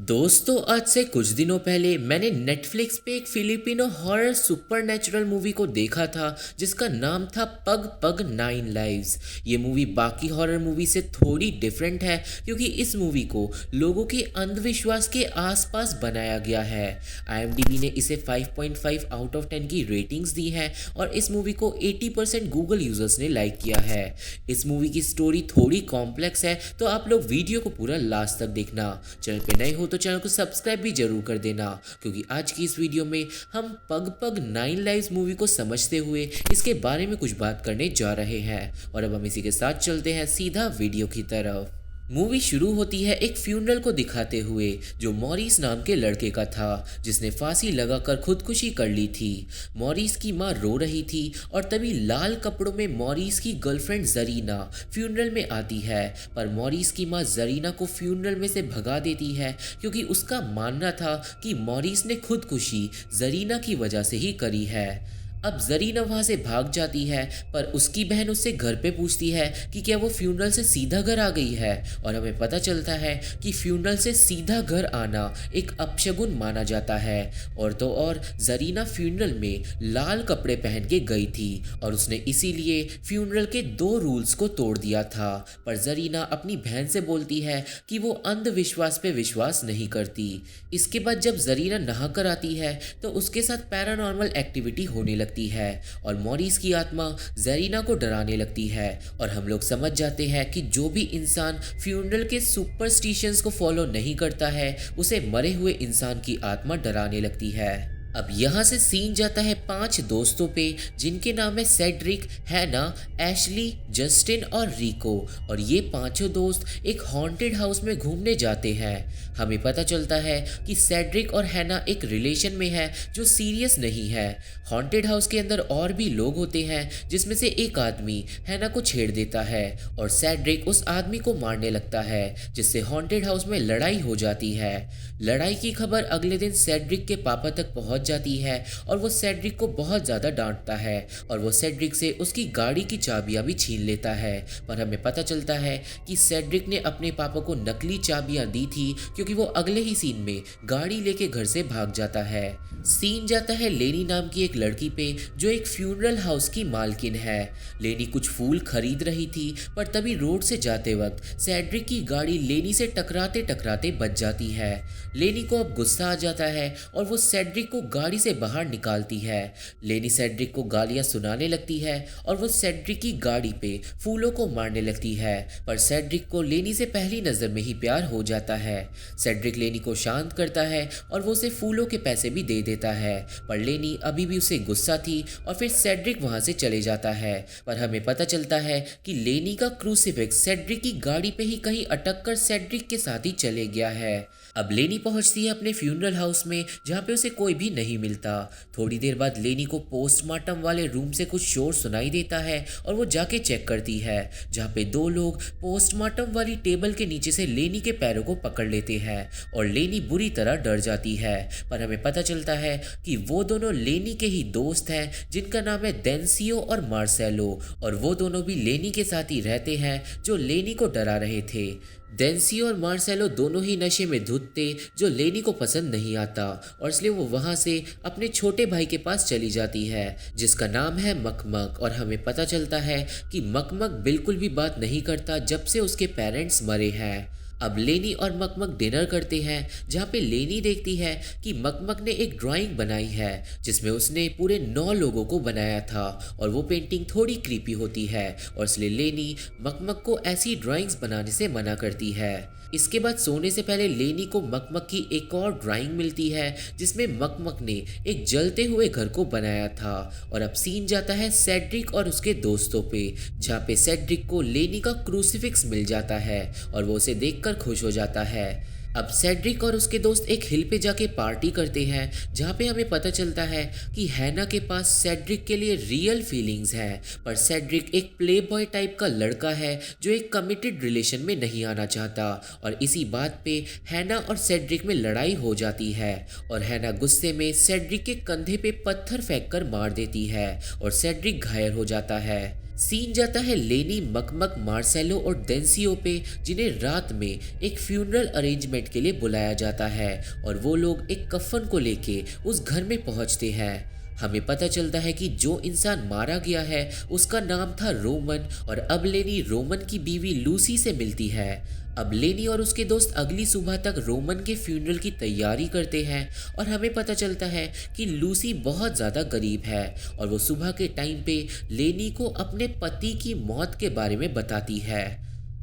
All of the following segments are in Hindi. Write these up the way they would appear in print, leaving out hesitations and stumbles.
दोस्तों, आज से कुछ दिनों पहले मैंने नेटफ्लिक्स पे एक फिलिपिनो हॉरर सुपरनैचुरल मूवी को देखा था जिसका नाम था पग पग 9 लाइव्स। ये मूवी बाकी हॉरर मूवी से थोड़ी डिफरेंट है क्योंकि इस मूवी को लोगों के अंधविश्वास के आसपास बनाया गया है। IMDb ने इसे 5.5 आउट ऑफ 10 की रेटिंग्स दी है और इस मूवी को 80% गूगल यूजर्स ने लाइक किया है। इस मूवी की स्टोरी थोड़ी कॉम्प्लेक्स है, तो आप लोग वीडियो को पूरा लास्ट तक देखना। चैनल पे नए हो तो चैनल को सब्सक्राइब भी जरूर कर देना, क्योंकि आज की इस वीडियो में हम पग पग 9 लाइव्स मूवी को समझते हुए इसके बारे में कुछ बात करने जा रहे हैं। और अब हम इसी के साथ चलते हैं सीधा वीडियो की तरफ। मूवी शुरू होती है एक फ्यूनरल को दिखाते हुए जो मॉरिस नाम के लड़के का था, जिसने फांसी लगाकर खुदकुशी कर ली थी। मॉरिस की माँ रो रही थी और तभी लाल कपड़ों में मॉरिस की गर्लफ्रेंड जरीना फ्यूनरल में आती है, पर मॉरिस की माँ जरीना को फ्यूनरल में से भगा देती है क्योंकि उसका मानना था कि मॉरिस ने खुदकुशी जरीना की वजह से ही करी है। अब जरीना वहां से भाग जाती है, पर उसकी बहन उससे घर पे पूछती है कि क्या वो फ्यूनरल से सीधा घर आ गई है, और हमें पता चलता है कि फ्यूनरल से सीधा घर आना एक अपशगुन माना जाता है। और तो और जरीना फ्यूनरल में लाल कपड़े पहन के गई थी और उसने इसीलिए फ्यूनरल के 2 रूल्स को तोड़ दिया था। पर जरीना अपनी बहन से बोलती है कि वो अंधविश्वास पे विश्वास नहीं करती। इसके बाद जब जरीना नहा कर आती है तो उसके साथ पैरानॉर्मल एक्टिविटी होने लगती है और मॉरिस की आत्मा जरीना को डराने लगती है। और हम लोग समझ जाते हैं कि जो भी इंसान फ्यूनरल के सुपरस्टिशंस को फॉलो नहीं करता है उसे मरे हुए इंसान की आत्मा डराने लगती है। अब यहाँ से सीन जाता है 5 दोस्तों पे, जिनके नाम है सेड्रिक, हैना, एशली, जस्टिन और रिको। और ये पांचों दोस्त एक हॉन्टेड हाउस में घूमने जाते हैं। हमें पता चलता है कि सेड्रिक और हैना एक रिलेशन में है जो सीरियस नहीं है। हॉन्टेड हाउस के अंदर और भी लोग होते हैं, जिसमें से एक आदमी हैना को छेड़ देता है और सेड्रिक उस आदमी को मारने लगता है, जिससे हॉन्टेड हाउस में लड़ाई हो जाती है। लड़ाई की खबर अगले दिन सेड्रिक के पापा तक पहुंच जाती है और वो सेड्रिक को बहुत ज़्यादा डांटता है और वो सेड्रिक से उसकी गाड़ी की चाबियां भी छीन लेता है। पर हमें पता चलता है कि सेड्रिक ने अपने पापा को नकली चाबियां दी थी, क्योंकि वो अगले ही सीन में गाड़ी लेके घर से भाग जाता है। सीन जाता है लेनी नाम की एक लड़की पे, जो एक फ्यूनरल हाउस की मालकिन है। लेनी कुछ फूल खरीद रही थी, पर तभी रोड से जाते वक्त सेड्रिक की गाड़ी लेनी से टकराते टकराते बच जाती है। लेनी को अब गुस्सा आ जाता है और वो सेड्रिक को गाड़ी से बाहर निकालती है। लेनी सेड्रिक को गालियां सुनाने लगती है और वो सेड्रिक की गाड़ी पे फूलों को मारने लगती है, पर सेड्रिक को लेनी से पहली नजर में ही प्यार हो जाता है। सेड्रिक लेनी को शांत करता है और वो उसे फूलों के पैसे भी दे देता है, पर लेनी अभी भी उसे गुस्सा थी और फिर सेड्रिक वहां से चले जाता है। पर हमें पता चलता है कि लेनी का क्रूसीफिक्स सेड्रिक की गाड़ी पे ही कहीं अटक कर सेड्रिक के साथ ही चले गया है। अब लेनी पहुंचती है अपने फ्यूनरल हाउस में, जहाँ पे उसे कोई भी नहीं मिलता। थोड़ी देर बाद लेनी को पोस्टमार्टम वाले रूम से कुछ शोर सुनाई देता है और वो जाके चेक करती है, जहाँ पे 2 लोग पोस्टमार्टम वाली टेबल के नीचे से लेनी के पैरों को पकड़ लेते हैं और लेनी बुरी तरह डर जाती है। पर हमें पता चलता है कि वो दोनों लेनी के ही दोस्त हैं, जिनका नाम है डेंसियो और मार्सेलो, और वो दोनों भी लेनी के साथ ही रहते हैं जो लेनी को डरा रहे थे। डेंसियो और मार्सेलो दोनों ही नशे में धुत थे, जो लेनी को पसंद नहीं आता, और इसलिए वो वहां से अपने छोटे भाई के पास चली जाती है, जिसका नाम है मकमक। और हमें पता चलता है कि मकमक बिल्कुल भी बात नहीं करता जब से उसके पेरेंट्स मरे हैं। अब लेनी और मकमक डिनर करते हैं, जहाँ पे लेनी देखती है कि मकमक ने एक ड्राइंग बनाई है जिसमें उसने पूरे 9 लोगों को बनाया था, और वो पेंटिंग थोड़ी क्रीपी होती है, और इसलिए लेनी मकमक को ऐसी ड्राइंग्स बनाने से मना करती है। इसके बाद सोने से पहले लेनी को मकमक की एक और ड्राइंग मिलती है, जिसमें मकमक ने एक जलते हुए घर को बनाया था। और अब सीन जाता है सेड्रिक और उसके दोस्तों पे, जहाँ पे सेड्रिक को लेनी का क्रूसीफिक्स मिल जाता है और वो उसे देखकर खुश हो जाता है। अब सेड्रिक और उसके दोस्त एक हिल पे जाके पार्टी करते हैं, जहाँ पे हमें पता चलता है कि हैना के पास सेड्रिक के लिए रियल फीलिंग्स हैं, पर सेड्रिक एक प्ले बॉय टाइप का लड़का है जो एक कमिटेड रिलेशन में नहीं आना चाहता। और इसी बात पे हैना और सेड्रिक में लड़ाई हो जाती है और हैना गुस्से में सेड्रिक के कंधे पे पत्थर फेंक कर मार देती है और सेड्रिक घायल हो जाता है। सीन जाता है लेनी, मकमक, मार्सेलो और डेंसियो पे, जिन्हें रात में एक फ्यूनरल अरेंजमेंट के लिए बुलाया जाता है और वो लोग एक कफन को लेके उस घर में पहुंचते हैं। हमें पता चलता है कि जो इंसान मारा गया है उसका नाम था रोमन और अब लेनी रोमन की बीवी लूसी से मिलती है। अब लेनी और उसके दोस्त अगली सुबह तक रोमन के फ्यूनरल की तैयारी करते हैं और हमें पता चलता है कि लूसी बहुत ज़्यादा गरीब है और वो सुबह के टाइम पे लेनी को अपने पति की मौत के बारे में बताती है।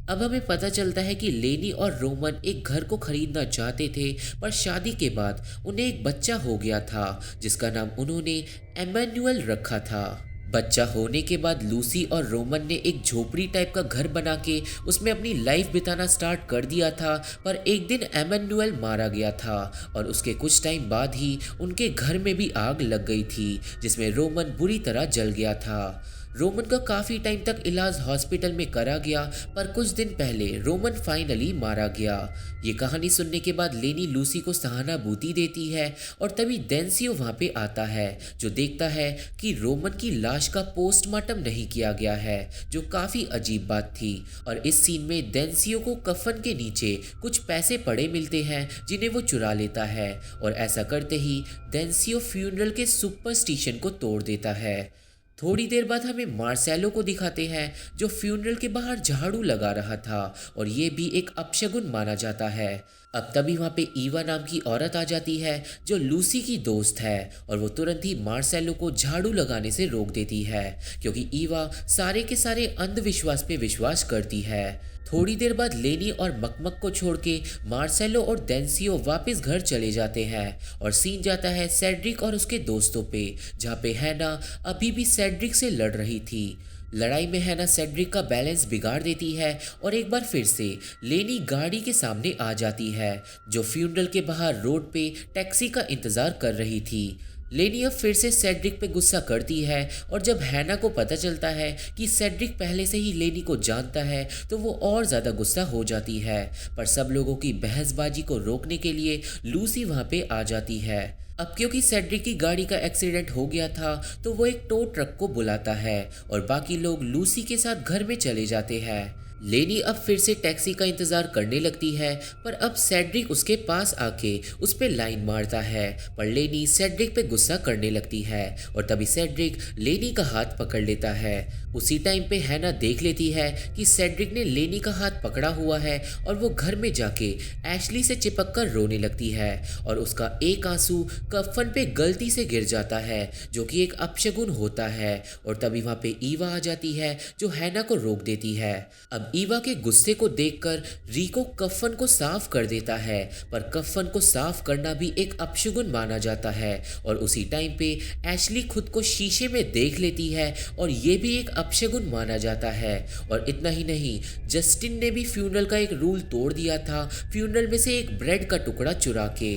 अब हमें पता चलता है कि लेनी और रोमन एक घर को खरीदना चाहते थे, पर शादी के बाद उन्हें एक बच्चा हो गया था जिसका नाम उन्होंने एमेनुअल रखा था। बच्चा होने के बाद लूसी और रोमन ने एक झोपड़ी टाइप का घर बना के उसमें अपनी लाइफ बिताना स्टार्ट कर दिया था, पर एक दिन एमेनुअल मारा गया था और उसके कुछ टाइम बाद ही उनके घर में भी आग लग गई थी जिसमें रोमन बुरी तरह जल गया था। रोमन का काफ़ी टाइम तक इलाज हॉस्पिटल में करा गया, पर कुछ दिन पहले रोमन फाइनली मारा गया। ये कहानी सुनने के बाद लेनी लूसी को सहानुभूति देती है और तभी डेंसियो वहाँ पे आता है जो देखता है कि रोमन की लाश का पोस्टमार्टम नहीं किया गया है, जो काफ़ी अजीब बात थी। और इस सीन में डेंसियो को कफन के नीचे कुछ पैसे पड़े मिलते हैं जिन्हें वो चुरा लेता है और ऐसा करते ही डेंसियो फ्यूनरल के सुपरस्टिशन को तोड़ देता है। थोड़ी देर बाद हमें मार्सेलो को दिखाते हैं जो फ्यूनरल के बाहर झाड़ू लगा रहा था और ये भी एक अपशगुन माना जाता है। अब तभी वहाँ पे ईवा नाम की औरत आ जाती है जो लूसी की दोस्त है और वो तुरंत ही मार्सेलो को झाड़ू लगाने से रोक देती है क्योंकि ईवा सारे के सारे अंधविश्वास पे विश्वास करती है। थोड़ी देर बाद लेनी और मकमक को छोड़ के मार्सेलो और डेंसियो वापस घर चले जाते हैं और सीन जाता है सेड्रिक और उसके दोस्तों पे, जहाँ पे हैना अभी भी सेड्रिक से लड़ रही थी। लड़ाई में हैना सेड्रिक का बैलेंस बिगाड़ देती है और एक बार फिर से लेनी गाड़ी के सामने आ जाती है जो फ्यूनरल के बाहर रोड पे टैक्सी का इंतजार कर रही थी। लेनी अब फिर से सेड्रिक पे गुस्सा करती है और जब हैना को पता चलता है कि सेड्रिक पहले से ही लेनी को जानता है तो वो और ज़्यादा गुस्सा हो जाती है, पर सब लोगों की बहसबाजी को रोकने के लिए लूसी वहाँ पे आ जाती है। अब क्योंकि सेड्रिक की गाड़ी का एक्सीडेंट हो गया था तो वो एक टो ट्रक को बुलाता है और बाकी लोग लूसी के साथ घर में चले जाते हैं। लेनी अब फिर से टैक्सी का इंतजार करने लगती है, पर अब सेड्रिक उसके पास आके उस पे लाइन मारता है, पर लेनी सेड्रिक पे गुस्सा करने लगती है और तभी सेड्रिक लेनी का हाथ पकड़ लेता है। उसी टाइम पे हैना देख लेती है कि सेड्रिक ने लेनी का हाथ पकड़ा हुआ है और वो घर में जाके एशली से चिपक कर रोने लगती है और उसका एक आंसू कफन पे गलती से गिर जाता है जो कि एक अपशगुन होता है। और तभी वहाँ पे ईवा आ जाती है जो हैना को रोक देती है। अब ईवा के गुस्से को देखकर रिको कफन को साफ कर देता है, पर कफन को साफ करना भी एक अपशगुन माना जाता है और उसी टाइम पे एशली खुद को शीशे में देख लेती है और ये भी एक अपशगुन माना जाता है। और इतना ही नहीं, जस्टिन ने भी फ्यूनरल का एक रूल तोड़ दिया था, फ्यूनरल में से एक ब्रेड का टुकड़ा चुरा के।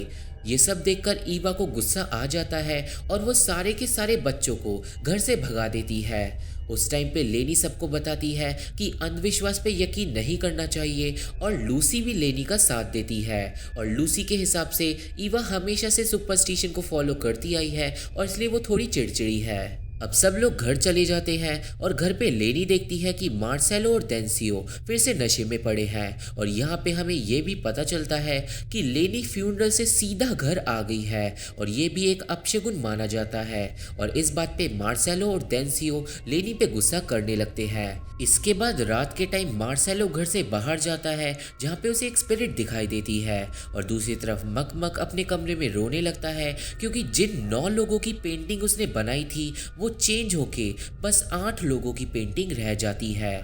ये सब देखकर ईवा को गुस्सा आ जाता है और वो सारे के सारे बच्चों को घर से भगा देती है। उस टाइम पे लेनी सबको बताती है कि अंधविश्वास पे यकीन नहीं करना चाहिए और लूसी भी लेनी का साथ देती है और लूसी के हिसाब से ईवा हमेशा से सुपरस्टिशन को फॉलो करती आई है और इसलिए वो थोड़ी चिड़चिड़ी है। अब सब लोग घर चले जाते हैं और घर पे लेनी देखती है कि मार्सेलो और डेंसियो फिर से नशे में पड़े हैं और यहाँ पे हमें ये भी पता चलता है कि लेनी फ्यूनरल से सीधा घर आ गई है और ये भी एक अपशगुन माना जाता है। और इस बात पे मार्सेलो और डेंसियो लेनी पे गुस्सा करने लगते हैं। इसके बाद रात के टाइम मार्सेलो घर से बाहर जाता है जहाँ पे उसे एक स्पिरिट दिखाई देती है और दूसरी तरफ मकमक अपने कमरे में रोने लगता है क्योंकि जिन 9 लोगों की पेंटिंग उसने बनाई थी वो चेंज होके बस 8 लोगों की पेंटिंग रह जाती है।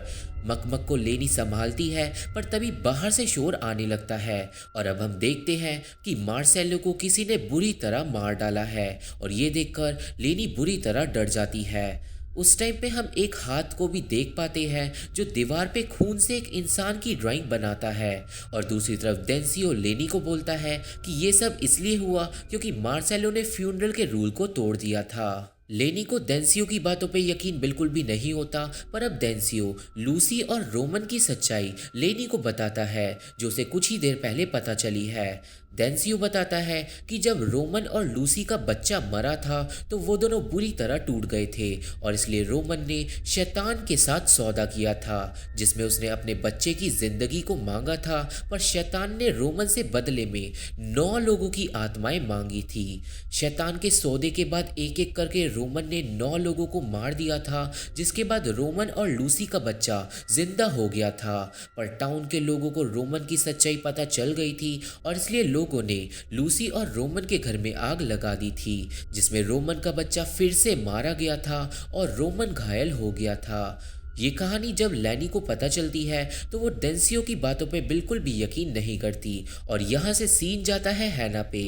मकमक को लेनी संभालती है, पर तभी बाहर से शोर आने लगता है और अब हम देखते हैं कि मार्सेलो को किसी ने बुरी तरह मार डाला है और ये देखकर लेनी बुरी तरह डर जाती है। उस टाइम पे हम एक हाथ को भी देख पाते हैं जो दीवार पे खून से एक इंसान की ड्राइंग बनाता है और दूसरी तरफ डेंसियो लेनी को बोलता है कि ये सब इसलिए हुआ क्योंकि मार्सेलो ने फ्यूनरल के रूल को तोड़ दिया था। लेनी को डेंसियो की बातों पे यकीन बिल्कुल भी नहीं होता, पर अब डेंसियो लूसी और रोमन की सच्चाई लेनी को बताता है जो उसे कुछ ही देर पहले पता चली है। डेंसियो बताता है कि जब रोमन और लूसी का बच्चा मरा था तो वो दोनों बुरी तरह टूट गए थे और इसलिए रोमन ने शैतान के साथ सौदा किया था जिसमें उसने अपने बच्चे की जिंदगी को मांगा था, पर शैतान ने रोमन से बदले में 9 लोगों की आत्माएं मांगी थी। शैतान के सौदे के बाद एक एक करके रोमन ने 9 लोगों को मार दिया था, जिसके बाद रोमन और लूसी का बच्चा जिंदा हो गया था। पर टाउन के लोगों को रोमन की सच्चाई पता चल गई थी और इसलिए लोगों ने लूसी और रोमन के घर में आग लगा दी थी, जिसमें रोमन का बच्चा फिर से मारा गया था और रोमन घायल हो गया था। ये कहानी जब लैनी को पता चलती है तो वो डेंसियो की बातों पे बिल्कुल भी यकीन नहीं करती और यहाँ से सीन जाता है हैना पे।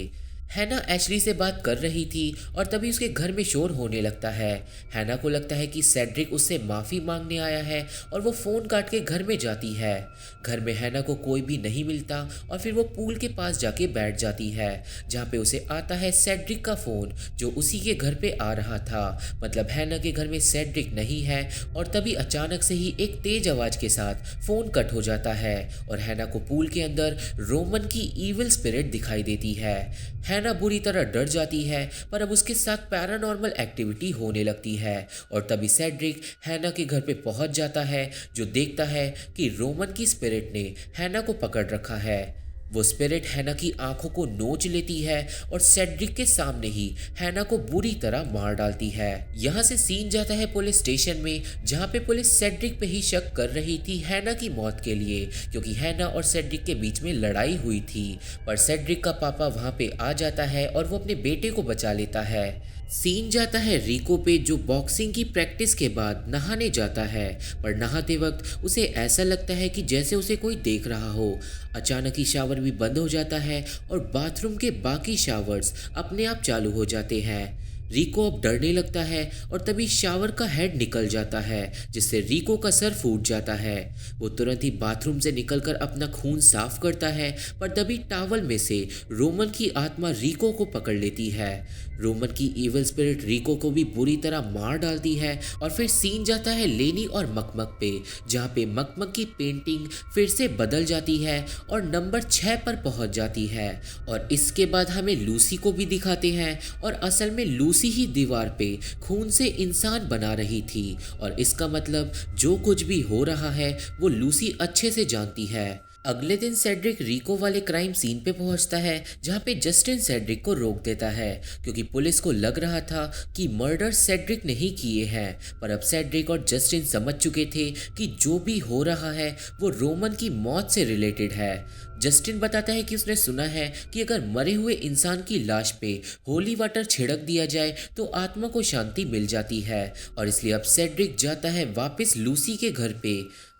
हैना एशली से बात कर रही थी और तभी उसके घर में शोर होने लगता है। हैना को लगता है कि सेड्रिक उससे माफ़ी मांगने आया है और वो फ़ोन काट के घर में जाती है। घर में हैना को कोई भी नहीं मिलता और फिर वो पूल के पास जाके बैठ जाती है जहाँ पे उसे आता है सेड्रिक का फ़ोन जो उसी के घर पे आ रहा था। मतलब हैना के घर में सेड्रिक नहीं है और तभी अचानक से ही एक तेज आवाज़ के साथ फ़ोन कट हो जाता है और हैना को पूल के अंदर रोमन की ईविल स्पिरिट दिखाई देती है। हैना बुरी तरह डर जाती है पर अब उसके साथ पैरानॉर्मल एक्टिविटी होने लगती है और तभी सेड्रिक हैना के घर पे पहुंच जाता है जो देखता है कि रोमन की स्पिरिट ने हैना को पकड़ रखा है। वो स्पिरिट हैना की आंखों को नोच लेती है और सेड्रिक के सामने ही हैना को बुरी तरह मार डालती है। यहाँ से सीन जाता है पुलिस स्टेशन में जहाँ पे पुलिस सेड्रिक पे ही शक कर रही थी हैना की मौत के लिए, क्योंकि हैना और सेड्रिक के बीच में लड़ाई हुई थी। पर सेड्रिक का पापा वहाँ पे आ जाता है और वो अपने बेटे को बचा लेता है। सीन जाता है रिको पे जो बॉक्सिंग की प्रैक्टिस के बाद नहाने जाता है, पर नहाते वक्त उसे ऐसा लगता है कि जैसे उसे कोई देख रहा हो। अचानक ही शावर भी बंद हो जाता है और बाथरूम के बाकी शावर्स अपने आप चालू हो जाते हैं। रिको अब डरने लगता है और तभी शावर का हेड निकल जाता है जिससे रिको का सर फूट जाता है। वो तुरंत ही बाथरूम से निकलकर अपना खून साफ करता है पर तभी टॉवल में से रोमन की आत्मा रिको को पकड़ लेती है। रोमन की इविल स्पिरिट रिको को भी बुरी तरह मार डालती है और फिर सीन जाता है लेनी और मकमक पे जहाँ पे मकमक की पेंटिंग फिर से बदल जाती है और नंबर 6 पर पहुँच जाती है। और इसके बाद हमें लूसी को भी दिखाते हैं और असल में लूसी ही दीवार पे खून से इंसान बना रही थी और इसका मतलब जो कुछ भी हो रहा है वो लूसी अच्छे से जानती है। अगले दिन सेड्रिक रिको वाले क्राइम सीन पे पहुंचता है जहां पे जस्टिन सेड्रिक को रोक देता है क्योंकि पुलिस को लग रहा था कि मर्डर सेड्रिक ने ही किए हैं। पर अब सेड्रिक और जस्टिन समझ चुके थे कि जो भी हो रहा है वो रोमन की मौत से रिलेटेड है। जस्टिन बताता है कि उसने सुना है कि अगर मरे हुए इंसान की लाश पे होली वाटर छिड़क दिया जाए तो आत्मा को शांति मिल जाती है और इसलिए अब सेड्रिक जाता है वापस लूसी के घर पे।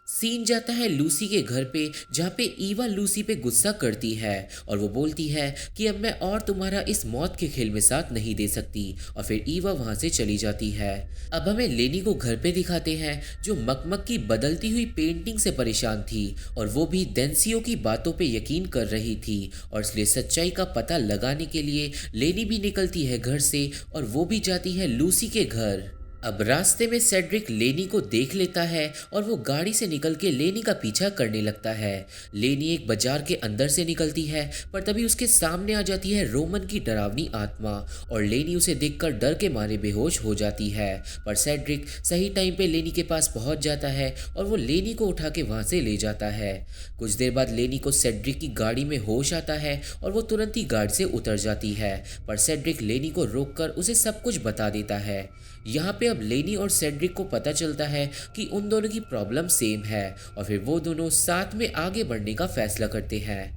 सीन जाता है लूसी के घर पे जहाँ पे ईवा लूसी पे गुस्सा करती है और वो बोलती है कि अब मैं और तुम्हारा इस मौत के खेल में साथ नहीं दे सकती और फिर ईवा वहाँ से चली जाती है। अब हमें लेनी को घर पे दिखाते हैं जो मकमक की बदलती हुई पेंटिंग से परेशान थी और वो भी डेंसियो की बातों पे यकीन कर रही थी और इसलिए सच्चाई का पता लगाने के लिए लेनी भी निकलती है घर से और वो भी जाती है लूसी के घर। अब रास्ते में सेड्रिक लेनी को देख लेता है और वो गाड़ी से निकल के लेनी का पीछा करने लगता है। लेनी एक बाजार के अंदर से निकलती है पर तभी उसके सामने आ जाती है रोमन की डरावनी आत्मा और लेनी उसे देखकर डर के मारे बेहोश हो जाती है। पर सेड्रिक सही टाइम पे लेनी के पास पहुंच जाता है और वो लेनी को उठा के वहां से ले जाता है। कुछ देर बाद लेनी को सेड्रिक की गाड़ी में होश आता है और वो तुरंत ही गाड़ी से उतर जाती है, पर सेड्रिक लेनी को रोककर उसे सब कुछ बता देता है। यहाँ पे अब लेनी और सेड्रिक को पता चलता है कि उन दोनों की प्रॉब्लम सेम है और फिर वो दोनों साथ में आगे बढ़ने का फैसला करते हैं।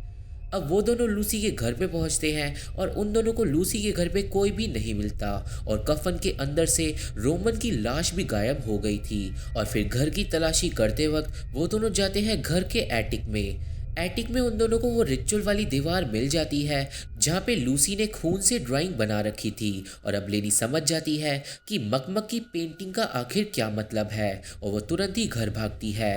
अब वो दोनों लूसी के घर पे पहुंचते हैं और उन दोनों को लूसी के घर पे कोई भी नहीं मिलता और कफन के अंदर से रोमन की लाश भी गायब हो गई थी। और फिर घर की तलाशी करते वक्त वो दोनों जाते हैं घर के एटिक में। एटिक में उन दोनों को वो रिचुअल वाली दीवार मिल जाती है जहाँ पे लूसी ने खून से ड्राइंग बना रखी थी और अब लेनी समझ जाती है कि मकमक की पेंटिंग का आखिर क्या मतलब है और वो तुरंत ही घर भागती है।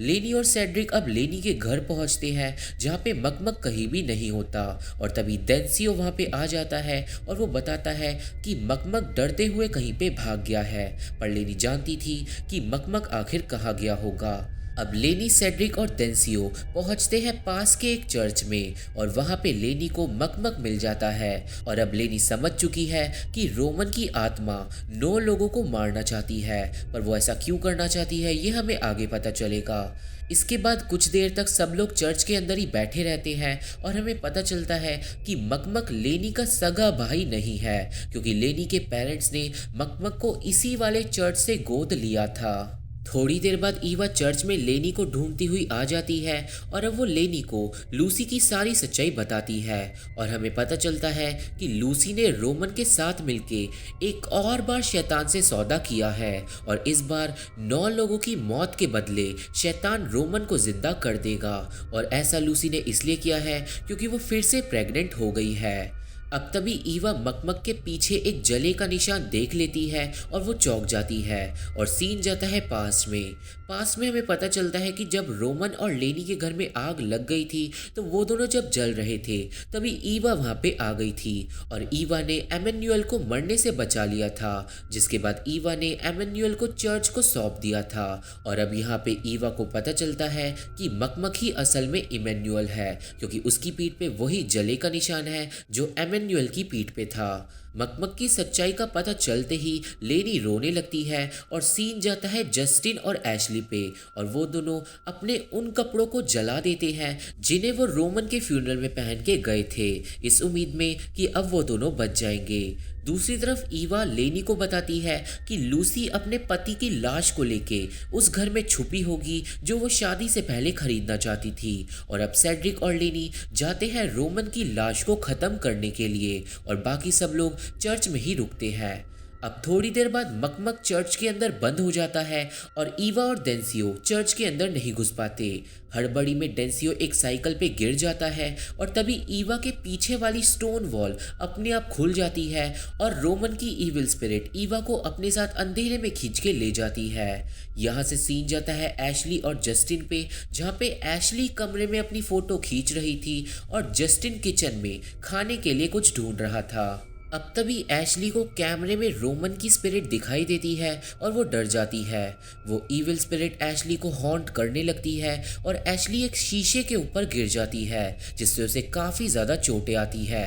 लेनी और सेड्रिक अब लेनी के घर पहुंचते हैं जहाँ पे मकमक कहीं भी नहीं होता और तभी डेंसियो वहाँ पे आ जाता है और वो बताता है कि मकमक डरते हुए कहीं पे भाग गया है, पर लेनी जानती थी कि मकमक आखिर कहाँ गया होगा। अब लेनी, सेड्रिक और डेंसियो पहुंचते हैं पास के एक चर्च में और वहां पे लेनी को मकमक मिल जाता है। और अब लेनी समझ चुकी है कि रोमन की आत्मा 9 लोगों को मारना चाहती है, पर वो ऐसा क्यों करना चाहती है ये हमें आगे पता चलेगा। इसके बाद कुछ देर तक सब लोग चर्च के अंदर ही बैठे रहते हैं और हमें पता चलता है कि मकमक लेनी का सगा भाई नहीं है, क्योंकि लेनी के पेरेंट्स ने मकमक को इसी वाले चर्च से गोद लिया था। थोड़ी देर बाद ईवा चर्च में लेनी को ढूंढती हुई आ जाती है और अब वो लेनी को लूसी की सारी सच्चाई बताती है और हमें पता चलता है कि लूसी ने रोमन के साथ मिलके एक और बार शैतान से सौदा किया है और इस बार 9 लोगों की मौत के बदले शैतान रोमन को जिंदा कर देगा। और ऐसा लूसी ने इसलिए किया है क्योंकि वो फिर से प्रेग्नेंट हो गई है। अब तभी ईवा मकमक के पीछे एक जले का निशान देख लेती है और वो चौंक जाती है और सीन जाता है पास में हमें पता चलता है कि जब रोमन और लेनी के घर में आग लग गई थी तो वो दोनों जब जल रहे थे तभी ईवा वहां पे आ गई थी और ईवा ने एमेन्युअल को मरने से बचा लिया था, जिसके बाद ईवा ने एमेन्युअल को चर्च को सौंप दिया था। और अब यहाँ पे ईवा को पता चलता है कि मकमक ही असल में इमैन्युअल है, क्योंकि उसकी पीठ पे वही जले का निशान है जो एमेन्युअल की पीठ पे था। मकमक की सच्चाई का पता चलते ही लेनी रोने लगती है और सीन जाता है जस्टिन और एशली पे और वो दोनों अपने उन कपड़ों को जला देते हैं जिन्हें वो रोमन के फ्यूनरल में पहन के गए थे, इस उम्मीद में कि अब वो दोनों बच जाएंगे। दूसरी तरफ ईवा लेनी को बताती है कि लूसी अपने पति की लाश को लेके उस घर में छुपी होगी जो वो शादी से पहले खरीदना चाहती थी। और अब सेड्रिक और लेनी जाते हैं रोमन की लाश को खत्म करने के लिए और बाकी सब लोग चर्च में ही रुकते हैं। अब थोड़ी देर बाद मकमक चर्च के अंदर बंद हो जाता है और ईवा और डेंसियो चर्च के अंदर नहीं घुस पाते। हड़बड़ी में डेंसियो एक साइकिल पे गिर जाता है और तभी ईवा के पीछे वाली स्टोन वॉल अपने आप खुल जाती है और रोमन की इविल स्पिरिट ईवा को अपने साथ अंधेरे में खींच के ले जाती है। यहाँ से सीन जाता है एशली और जस्टिन पे, जहाँ पे एशली कमरे में अपनी फोटो खींच रही थी और जस्टिन किचन में खाने के लिए कुछ ढूंढ रहा था। अब तभी एशली को कैमरे में रोमन की स्पिरिट दिखाई देती है और वो डर जाती है। वो इविल स्पिरिट एशली को हॉन्ट करने लगती है और एशली एक शीशे के ऊपर गिर जाती है जिससे उसे काफ़ी ज़्यादा चोटें आती है।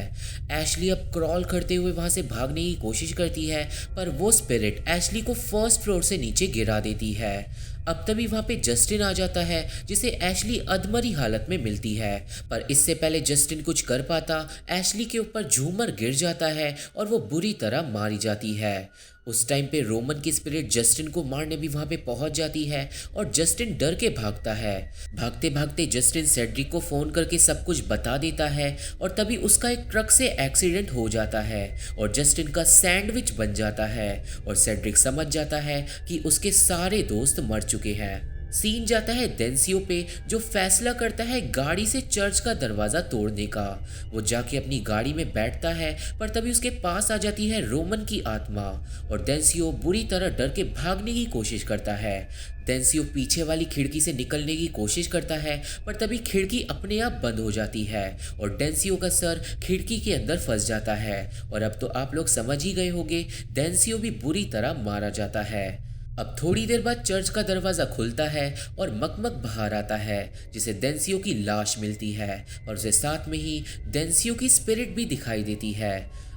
एशली अब क्रॉल करते हुए वहाँ से भागने की कोशिश करती है पर वो स्पिरिट एशली को फर्स्ट फ्लोर से नीचे गिरा देती है। अब तभी वहाँ पे जस्टिन आ जाता है जिसे एशली अधमरी हालत में मिलती है, पर इससे पहले जस्टिन कुछ कर पाता एशली के ऊपर झूमर गिर जाता है और वो बुरी तरह मारी जाती है। उस टाइम पे रोमन की स्पिरिट जस्टिन को मारने भी वहाँ पे पहुँच जाती है और जस्टिन डर के भागता है। भागते भागते जस्टिन सेड्रिक को फ़ोन करके सब कुछ बता देता है और तभी उसका एक ट्रक से एक्सीडेंट हो जाता है और जस्टिन का सैंडविच बन जाता है और सेड्रिक समझ जाता है कि उसके सारे दोस्त मर चुके हैं। सीन जाता है डेंसियो पे, जो फैसला करता है गाड़ी से चर्च का दरवाज़ा तोड़ने का। वो जाके अपनी गाड़ी में बैठता है पर तभी उसके पास आ जाती है रोमन की आत्मा और डेंसियो बुरी तरह डर के भागने की कोशिश करता है। डेंसियो पीछे वाली खिड़की से निकलने की कोशिश करता है पर तभी खिड़की अपने आप बंद हो जाती है और डेंसियो का सर खिड़की के अंदर फंस जाता है और अब तो आप लोग समझ ही गए होंगे, डेंसियो भी बुरी तरह मारा जाता है। अब थोड़ी देर बाद चर्च का दरवाज़ा खुलता है और मकमक बाहर आता है जिसे डेंसियो की लाश मिलती है और उसे साथ में ही डेंसियो की स्पिरिट भी दिखाई देती है।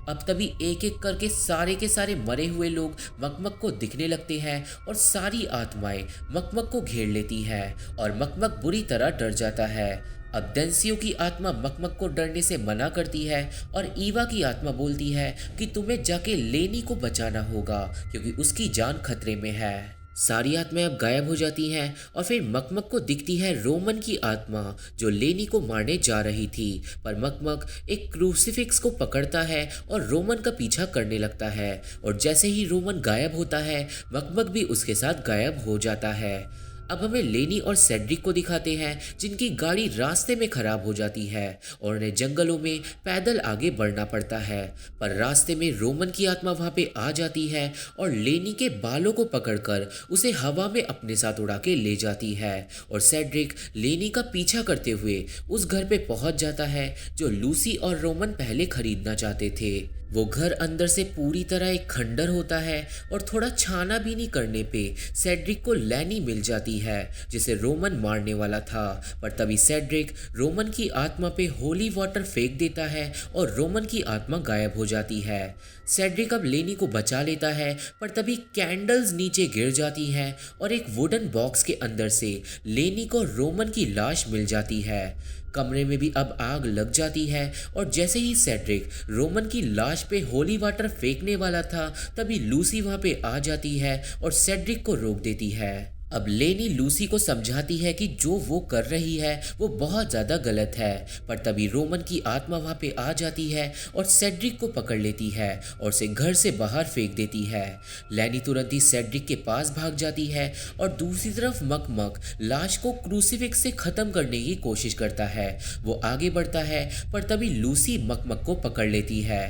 अब तभी एक एक करके सारे के सारे मरे हुए लोग मकमक को दिखने लगते हैं और सारी आत्माएं मकमक को घेर लेती हैं और मकमक बुरी तरह डर जाता है। अब डेंसियो की आत्मा मकमक को डरने से मना करती है और ईवा की आत्मा बोलती है कि तुम्हें जाके लेनी को बचाना होगा क्योंकि उसकी जान खतरे में है। सारी आत्माएं अब गायब हो जाती हैं और फिर मकमक को दिखती है रोमन की आत्मा जो लेनी को मारने जा रही थी, पर मकमक एक क्रूसिफिक्स को पकड़ता है और रोमन का पीछा करने लगता है और जैसे ही रोमन गायब होता है मकमक भी उसके साथ गायब हो जाता है। अब हमें लेनी और सेड्रिक को दिखाते हैं जिनकी गाड़ी रास्ते में खराब हो जाती है और उन्हें जंगलों में पैदल आगे बढ़ना पड़ता है, पर रास्ते में रोमन की आत्मा वहां पे आ जाती है और लेनी के बालों को पकड़कर उसे हवा में अपने साथ उड़ा के ले जाती है और सेड्रिक लेनी का पीछा करते हुए उस घर पे पहुंच जाता है जो लूसी और रोमन पहले खरीदना चाहते थे। वो घर अंदर से पूरी तरह एक खंडर होता है और थोड़ा छाना बीनी करने पे सेड्रिक को लैनी मिल जाती है जिसे रोमन मारने वाला था। पर तभी सेड्रिक रोमन की आत्मा पे होली वाटर फेंक देता है और रोमन की आत्मा गायब हो जाती है। सेड्रिक अब लेनी को बचा लेता है पर तभी कैंडल्स नीचे गिर जाती हैं और एक वुडन बॉक्स के अंदर से लेनी को रोमन की लाश मिल जाती है। कमरे में भी अब आग लग जाती है और जैसे ही सेड्रिक रोमन की लाश पे होली वाटर फेंकने वाला था तभी लूसी वहां पे आ जाती है और सेड्रिक को रोक देती है। अब लेनी लूसी को समझाती है कि जो वो कर रही है वो बहुत ज़्यादा गलत है, पर तभी रोमन की आत्मा वहाँ पे आ जाती है और सेड्रिक को पकड़ लेती है और उसे घर से बाहर फेंक देती है। लेनी तुरंत ही सेड्रिक के पास भाग जाती है और दूसरी तरफ मकमक लाश को क्रूसीफिक्स से ख़त्म करने की कोशिश करता है। वो आगे बढ़ता है पर तभी लूसी मकमक को पकड़ लेती है।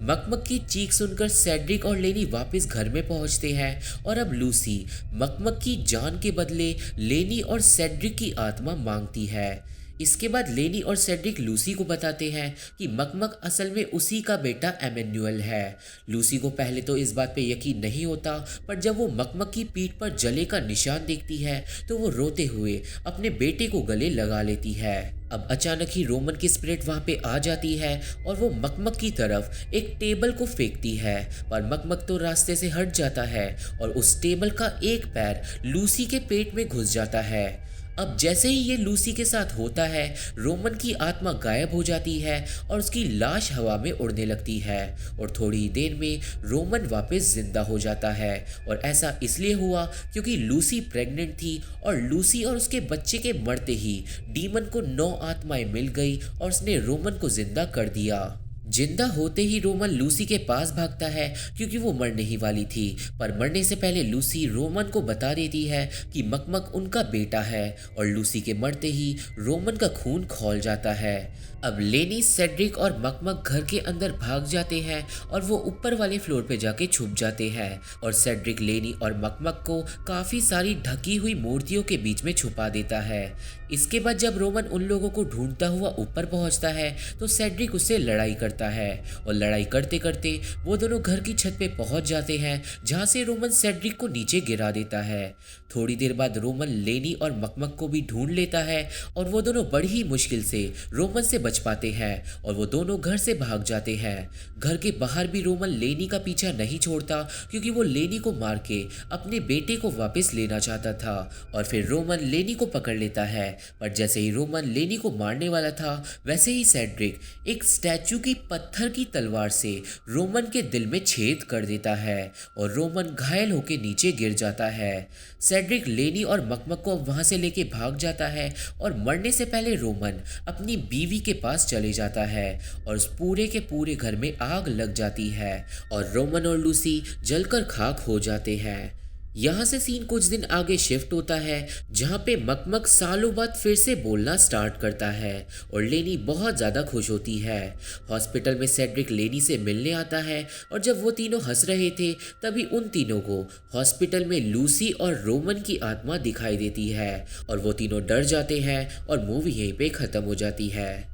मकमक की चीख सुनकर सेड्रिक और लेनी वापस घर में पहुंचते हैं और अब लूसी मकमक की जान के बदले लेनी और सेड्रिक की आत्मा मांगती है। इसके बाद लेनी और सेड्रिक लूसी को बताते हैं कि मकमक असल में उसी का बेटा एमेन्युअल है। लूसी को पहले तो इस बात पे यकीन नहीं होता, पर जब वो मकमक की पीठ पर जले का निशान देखती है तो वो रोते हुए अपने बेटे को गले लगा लेती है। अब अचानक ही रोमन की स्पिरिट वहां पे आ जाती है और वो मकमक की तरफ एक टेबल को फेंकती है, पर मकमक तो रास्ते से हट जाता है और उस टेबल का एक पैर लूसी के पेट में घुस जाता है। अब जैसे ही ये लूसी के साथ होता है रोमन की आत्मा गायब हो जाती है और उसकी लाश हवा में उड़ने लगती है और थोड़ी ही देर में रोमन वापस जिंदा हो जाता है। और ऐसा इसलिए हुआ क्योंकि लूसी प्रेग्नेंट थी और लूसी और उसके बच्चे के मरते ही डीमन को 9 आत्माएं मिल गई और उसने रोमन को जिंदा कर दिया। जिंदा होते ही रोमन लूसी के पास भागता है क्योंकि वो मरने ही वाली थी, पर मरने से पहले लूसी रोमन को बता देती है कि मकमक उनका बेटा है और लूसी के मरते ही रोमन का खून खौल जाता है। अब लेनी, सेड्रिक और मकमक घर के अंदर भाग जाते हैं और वो ऊपर वाले फ्लोर पे जाके छुप जाते हैं और सेड्रिक लेनी और मकमक को काफ़ी सारी ढकी हुई मूर्तियों के बीच में छुपा देता है। इसके बाद जब रोमन उन लोगों को ढूंढता हुआ ऊपर पहुंचता है तो सेड्रिक उससे लड़ाई करता है और लड़ाई करते करते वो दोनों घर की छत पे पहुंच जाते हैं जहां से रोमन सेड्रिक को नीचे गिरा देता है। थोड़ी देर बाद रोमन लेनी और मकमक को भी ढूंढ लेता है और वो दोनों बड़ी ही मुश्किल से रोमन से बच पाते हैं और वो दोनों घर से भाग जाते हैं। घर के बाहर भी रोमन लेनी का पीछा नहीं छोड़ता क्योंकि वो लेनी को मार के अपने बेटे को वापस लेना चाहता था और फिर रोमन लेनी को पकड़ लेता है। पर जैसे ही रोमन लेनी को मारने वाला था वैसे ही सेड्रिक एक स्टैचू की पत्थर की तलवार से रोमन के दिल में छेद कर देता है और रोमन घायल होकर नीचे गिर जाता है। सेड्रिक लेनी और मकमक को वहां से लेके भाग जाता है और मरने से पहले रोमन अपनी बीवी के पास चले जाता है और उस पूरे के पूरे घर में आग लग जाती है और रोमन और लूसी जलकर खाक हो जाते हैं। यहाँ से सीन कुछ दिन आगे शिफ्ट होता है जहाँ पे मकमक सालों बाद फिर से बोलना स्टार्ट करता है और लेनी बहुत ज़्यादा खुश होती है। हॉस्पिटल में सेड्रिक लेनी से मिलने आता है और जब वो तीनों हंस रहे थे तभी उन तीनों को हॉस्पिटल में लूसी और रोमन की आत्मा दिखाई देती है और वो तीनों डर जाते हैं और मूवी यहीं पे ख़त्म हो जाती है।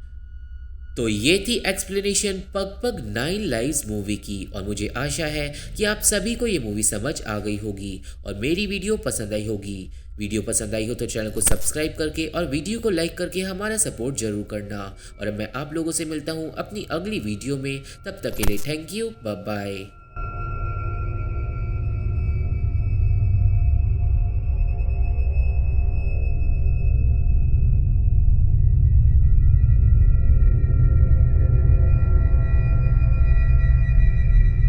तो ये थी एक्सप्लेनेशन पग पग 9 लाइव्स मूवी की और मुझे आशा है कि आप सभी को ये मूवी समझ आ गई होगी और मेरी वीडियो पसंद आई होगी। वीडियो पसंद आई हो तो चैनल को सब्सक्राइब करके और वीडियो को लाइक करके हमारा सपोर्ट जरूर करना और मैं आप लोगों से मिलता हूँ अपनी अगली वीडियो में। तब तक के लिए थैंक यू, बाय बाय।